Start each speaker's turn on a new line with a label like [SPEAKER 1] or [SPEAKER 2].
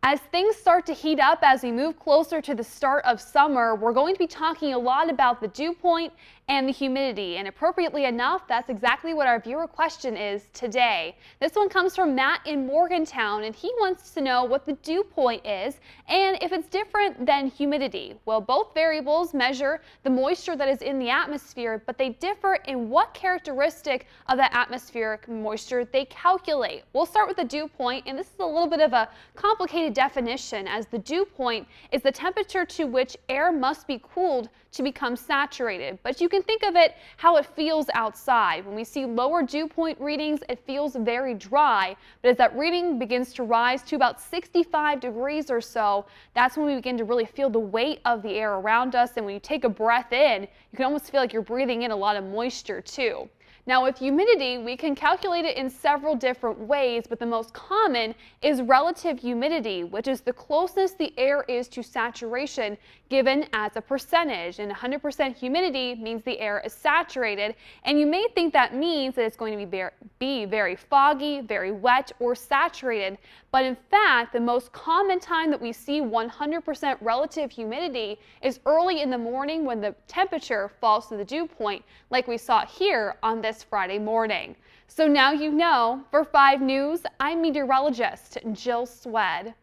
[SPEAKER 1] As things start to heat up as we move closer to the start of summer, we're going to be talking a lot about the dew point and the humidity. And appropriately enough, that's exactly what our viewer question is today. This one comes from Matt in Morgantown, and he wants to know what the dew point is and if it's different than humidity. Well, both variables measure the moisture that is in the atmosphere, but they differ in what characteristic of that atmospheric moisture they calculate. We'll start with the dew point, and this is a little bit of a complicated definition, as the dew point is the temperature to which air must be cooled to become saturated. But you can think of it how it feels outside. When we see lower dew point readings, it feels very dry, but as that reading begins to rise to about 65 degrees or so, that's when we begin to really feel the weight of the air around us, and when you take a breath in, you can almost feel like you're breathing in a lot of moisture too. Now with humidity, we can calculate it in several different ways, but the most common is relative humidity, which is the closeness the air is to saturation given as a percentage. And 100% humidity means the air is saturated, and you may think that means that it's going to be very foggy, very wet, or saturated. But in fact, the most common time that we see 100% relative humidity is early in the morning when the temperature falls to the dew point, like we saw here on this Friday morning. So now you know. For 5 News, I'm meteorologist Jill Szwed.